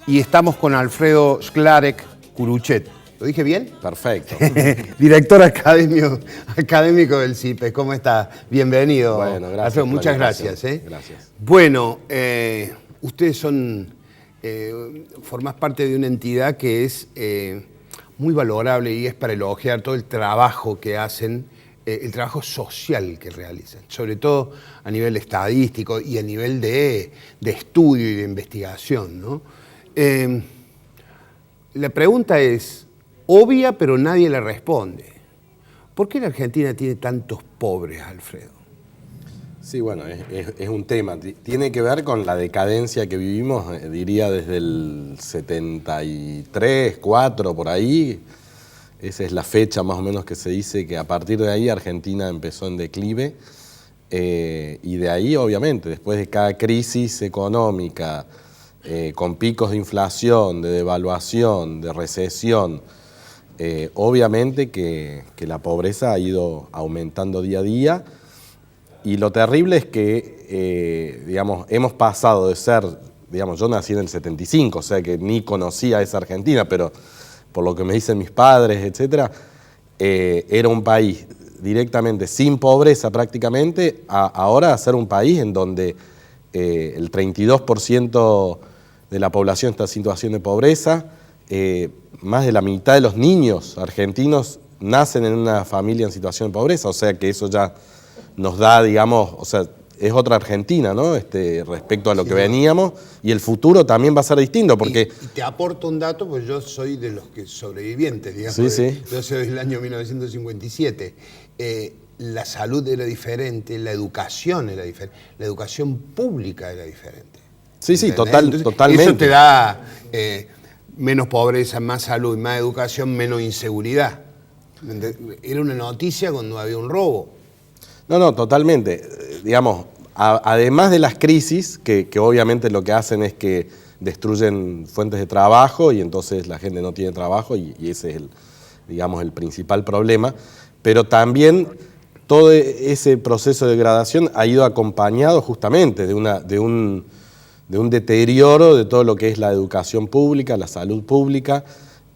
y estamos con Alfredo Szklarek Kuruchet. ¿Lo dije bien? Perfecto. Director académico del CIPES. ¿Cómo está? Bienvenido. Bueno, gracias. Alfredo, muchas gracias. Gracias. Bueno, ustedes formás parte de una entidad que es muy valorable y es para elogiar todo el trabajo que hacen, el trabajo social que realizan, sobre todo a nivel estadístico y a nivel de estudio y de investigación, ¿no? La pregunta es obvia, pero nadie la responde. ¿Por qué la Argentina tiene tantos pobres, Alfredo? Sí, bueno, es un tema. Tiene que ver con la decadencia que vivimos, diría desde el 73, 4, por ahí. Esa es la fecha más o menos que se dice que a partir de ahí Argentina empezó en declive. Y de ahí, obviamente, después de cada crisis económica, con picos de inflación, de devaluación, de recesión, obviamente que la pobreza ha ido aumentando día a día. Y lo terrible es que, digamos, hemos pasado de ser, digamos, yo nací en el 75, o sea que ni conocía esa Argentina, pero por lo que me dicen mis padres, etcétera, era un país directamente sin pobreza prácticamente, ahora a ser un país en donde el 32% de la población está en situación de pobreza, más de la mitad de los niños argentinos nacen en una familia en situación de pobreza, o sea que eso ya nos da, digamos, o sea, es otra Argentina, ¿no? Respecto a lo que veníamos, y el futuro también va a ser distinto, porque... Y te aporto un dato, pues yo soy de los que sobrevivientes, digamos. Sí, sí. Yo soy del año 1957. La salud era diferente, la educación era diferente, la educación pública era diferente. Sí, sí, Entonces, totalmente. Eso te da menos pobreza, más salud, más educación, menos inseguridad. Era una noticia cuando había un robo. No, totalmente. Digamos, además de las crisis, que obviamente lo que hacen es que destruyen fuentes de trabajo y entonces la gente no tiene trabajo y ese es digamos, el principal problema, pero también todo ese proceso de degradación ha ido acompañado justamente de un deterioro de todo lo que es la educación pública, la salud pública.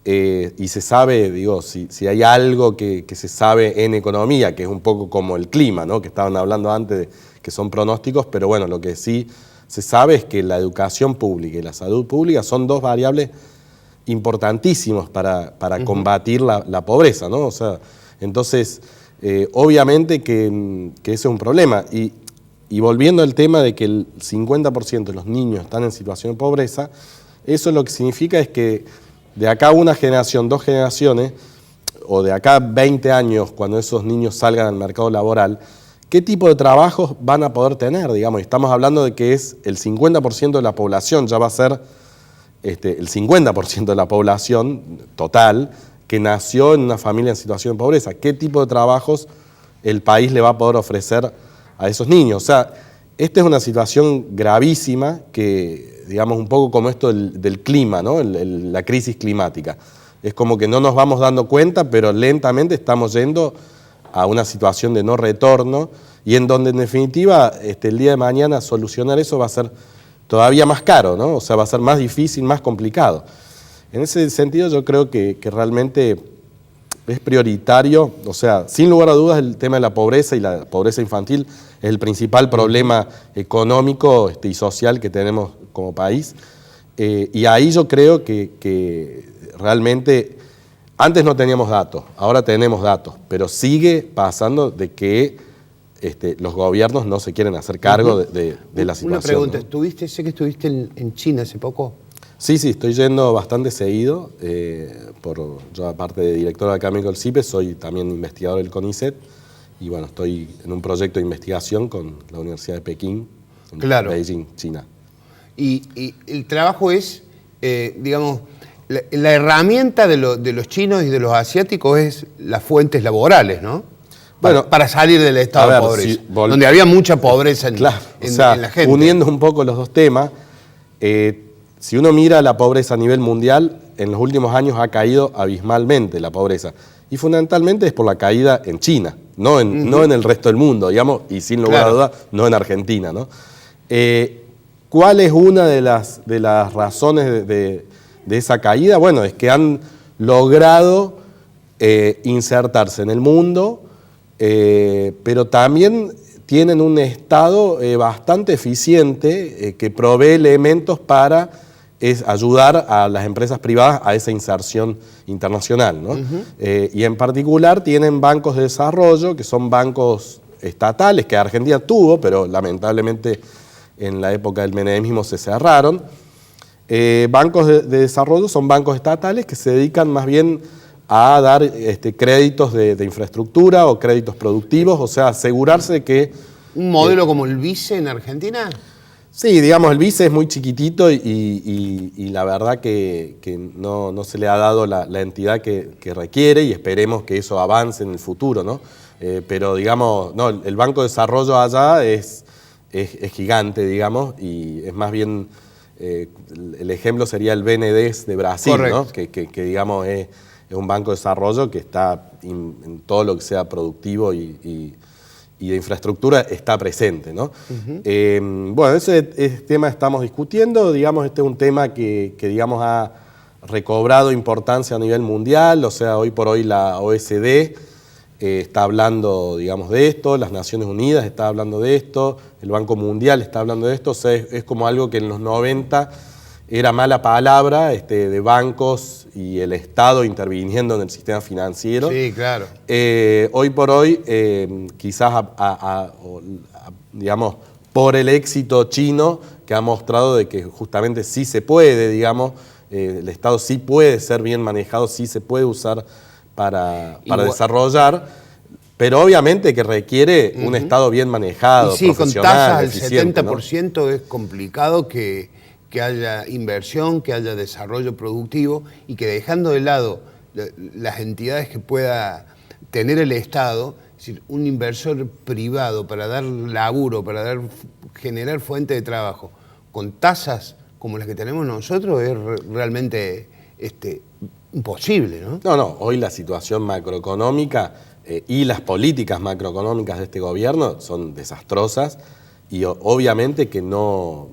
Y se sabe, digo, si hay algo que se sabe en economía, que es un poco como el clima, ¿no? Que estaban hablando antes, que son pronósticos, pero bueno, lo que sí se sabe es que la educación pública y la salud pública son dos variables importantísimas para combatir la pobreza, ¿no? O sea, entonces, obviamente que ese es un problema. Y volviendo al tema de que el 50% de los niños están en situación de pobreza, eso lo que significa es que de acá una generación, 2 generaciones, o de acá 20 años, cuando esos niños salgan al mercado laboral, ¿qué tipo de trabajos van a poder tener? Digamos, estamos hablando de que es el 50% de la población, ya va a ser el 50% de la población total que nació en una familia en situación de pobreza. ¿Qué tipo de trabajos el país le va a poder ofrecer a esos niños? O sea, esta es una situación gravísima que, digamos, un poco como esto del clima, ¿no? La crisis climática. Es como que no nos vamos dando cuenta, pero lentamente estamos yendo a una situación de no retorno y en donde, en definitiva, el día de mañana solucionar eso va a ser todavía más caro, ¿no? O sea, va a ser más difícil, más complicado. En ese sentido, yo creo que realmente es prioritario, o sea, sin lugar a dudas el tema de la pobreza y la pobreza infantil es el principal problema económico y social que tenemos como país. Y ahí yo creo que realmente, antes no teníamos datos, ahora tenemos datos, pero sigue pasando de que los gobiernos no se quieren hacer cargo de la situación. Una pregunta, ¿no? sé que estuviste en China hace poco. Sí, estoy yendo bastante seguido, yo aparte de director académico del CIPES, soy también investigador del CONICET, y bueno, estoy en un proyecto de investigación con la Universidad de Pekín, en Beijing, China. Y el trabajo es, digamos, la herramienta de los chinos y de los asiáticos es las fuentes laborales, ¿no? Bueno, para salir del estado de pobreza, donde había mucha pobreza en la gente. Uniendo un poco los dos temas, si uno mira la pobreza a nivel mundial, en los últimos años ha caído abismalmente la pobreza. Y fundamentalmente es por la caída en China, no en el resto del mundo, digamos, y sin lugar a dudas, no en Argentina, ¿no? ¿Cuál es una de las razones de esa caída? Bueno, es que han logrado insertarse en el mundo, pero también tienen un Estado bastante eficiente que provee elementos para ayudar a las empresas privadas a esa inserción internacional, ¿no? Y en particular tienen bancos de desarrollo, que son bancos estatales, que Argentina tuvo, pero lamentablemente en la época del menemismo se cerraron. Bancos de desarrollo son bancos estatales que se dedican más bien a dar créditos de infraestructura o créditos productivos, o sea, asegurarse de que... ¿Un modelo como el BICE en Argentina? Sí, digamos, el BICE es muy chiquitito y la verdad que no se le ha dado la entidad que requiere, y esperemos que eso avance en el futuro, ¿no? Pero digamos, no, el Banco de Desarrollo allá es gigante, digamos, y es más bien, el ejemplo sería el BNDES de Brasil, ¿no? Que digamos es un banco de desarrollo que está en todo lo que sea productivo y de infraestructura está presente, ¿no? Bueno, ese tema estamos discutiendo, digamos, este es un tema que digamos ha recobrado importancia a nivel mundial, o sea, hoy por hoy la OECD está hablando, digamos, de esto, las Naciones Unidas está hablando de esto, el Banco Mundial está hablando de esto, o sea, es como algo que en los 90 era mala palabra, de bancos y el Estado interviniendo en el sistema financiero. Sí, claro. Hoy por hoy, quizás, digamos, por el éxito chino que ha mostrado de que justamente sí se puede, digamos, el Estado sí puede ser bien manejado, sí se puede usar para desarrollar, pero obviamente que requiere un Estado bien manejado, y sí, profesional, con tasas del 70%, ¿no? es complicado que haya inversión, que haya desarrollo productivo, y que dejando de lado las entidades que pueda tener el Estado, es decir, un inversor privado para dar laburo, para generar fuente de trabajo, con tasas como las que tenemos nosotros, es realmente imposible, ¿no? No, hoy la situación macroeconómica y las políticas macroeconómicas de este gobierno son desastrosas. Y obviamente que no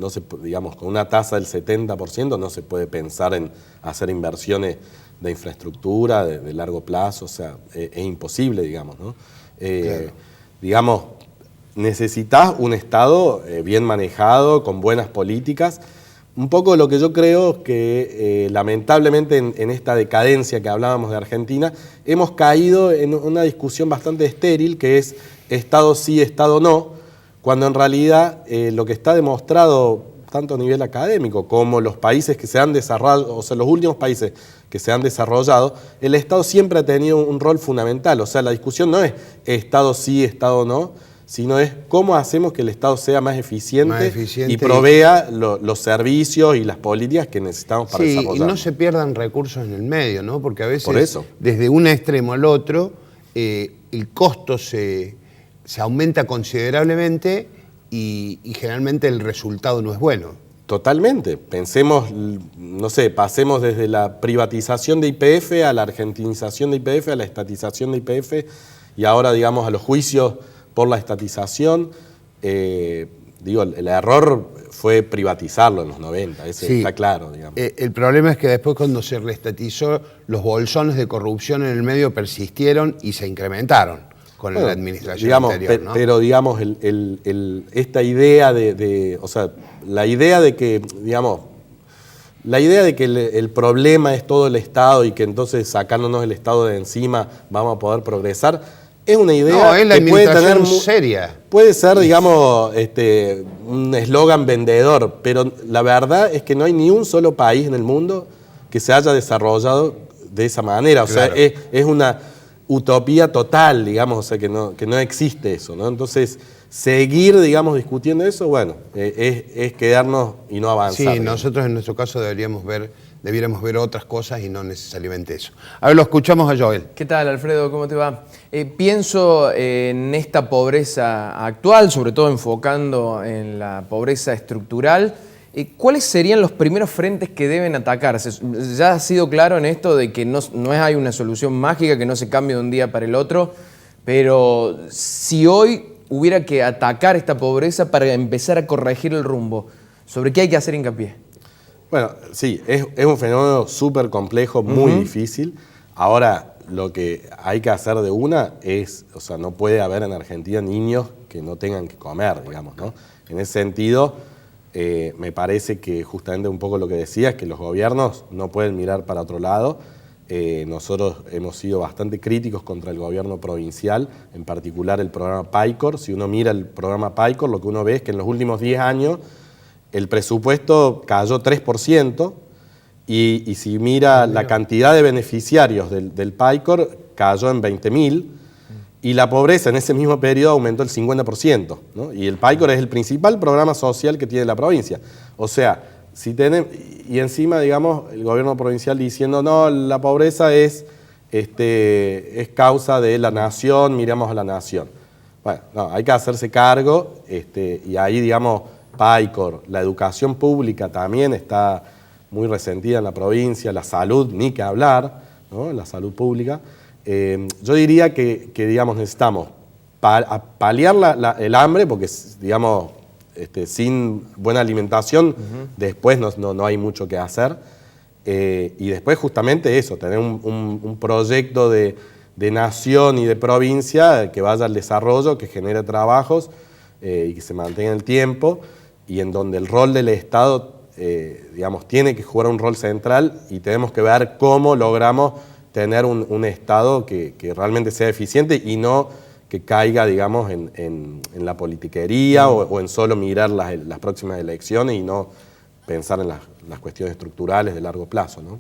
se, digamos, con una tasa del 70% no se puede pensar en hacer inversiones de infraestructura de largo plazo, o sea, es imposible, digamos, ¿no? Claro. Digamos, necesitas un Estado bien manejado, con buenas políticas. Un poco lo que yo creo que lamentablemente en esta decadencia que hablábamos de Argentina, hemos caído en una discusión bastante estéril, que es Estado sí, Estado no, cuando en realidad lo que está demostrado tanto a nivel académico como los países que se han desarrollado, o sea, los últimos países que se han desarrollado, el Estado siempre ha tenido un rol fundamental. O sea, la discusión no es Estado sí, Estado no, sino es cómo hacemos que el Estado sea más eficiente y provea los servicios y las políticas que necesitamos para desarrollar. Sí, y no se pierdan recursos en el medio, ¿no? Porque a veces, desde un extremo al otro, el costo se aumenta considerablemente y generalmente el resultado no es bueno. Totalmente. Pensemos, no sé, pasemos desde la privatización de YPF a la argentinización de YPF, a la estatización de YPF y ahora, digamos, a los juicios por la estatización. Digo, el error fue privatizarlo en los 90, ese está claro, digamos. El problema es que después, cuando se reestatizó, los bolsones de corrupción en el medio persistieron y se incrementaron con la administración anterior, ¿no? Pero digamos, esta idea o sea, la idea de que, digamos, el problema es todo el Estado y que entonces sacándonos el Estado de encima vamos a poder progresar, es una idea es la que puede tener seria. Puede ser, digamos, un eslogan vendedor, pero la verdad es que no hay ni un solo país en el mundo que se haya desarrollado de esa manera. O sea, es una utopía total, digamos, o sea, que no existe eso, ¿no? Entonces, seguir, digamos, discutiendo eso, bueno, es quedarnos y no avanzar. Sí, nosotros en nuestro caso debiéramos ver otras cosas y no necesariamente eso. A ver, lo escuchamos a Joel. ¿Qué tal, Alfredo? ¿Cómo te va? Pienso en esta pobreza actual, sobre todo enfocando en la pobreza estructural. ¿Cuáles serían los primeros frentes que deben atacarse? Ya ha sido claro en esto de que no hay una solución mágica, que no se cambia de un día para el otro, pero si hoy hubiera que atacar esta pobreza para empezar a corregir el rumbo, ¿Sobre qué hay que hacer hincapié? Bueno, sí, es un fenómeno súper complejo, muy difícil. Ahora, lo que hay que hacer de una es, o sea, no puede haber en Argentina niños que no tengan que comer, digamos, ¿no? En ese sentido, me parece que justamente un poco lo que decía es que los gobiernos no pueden mirar para otro lado. Nosotros hemos sido bastante críticos contra el gobierno provincial, en particular el programa PAICOR. Si uno mira el programa PAICOR, lo que uno ve es que en los últimos 10 años el presupuesto cayó 3%, y si mira la cantidad de beneficiarios del PAICOR, cayó en 20.000, y la pobreza en ese mismo periodo aumentó el 50%, ¿no? Y el PAICOR es el principal programa social que tiene la provincia. O sea, si tenemos, y encima, digamos, el gobierno provincial diciendo, no, la pobreza es causa de la nación, miramos a la nación. Bueno, no, hay que hacerse cargo, y ahí, digamos, PAICOR, la educación pública también está muy resentida en la provincia, la salud, ni que hablar, ¿no? La salud pública. Yo diría que digamos, necesitamos paliar el hambre, porque, digamos, sin buena alimentación, después no hay mucho que hacer. Y después justamente eso, tener un proyecto de nación y de provincia que vaya al desarrollo, que genere trabajos y que se mantenga en el tiempo, y en donde el rol del Estado, digamos, tiene que jugar un rol central, y tenemos que ver cómo logramos tener un Estado que realmente sea eficiente y no que caiga, digamos, en la politiquería o en solo mirar las próximas elecciones y no pensar en las cuestiones estructurales de largo plazo, ¿no?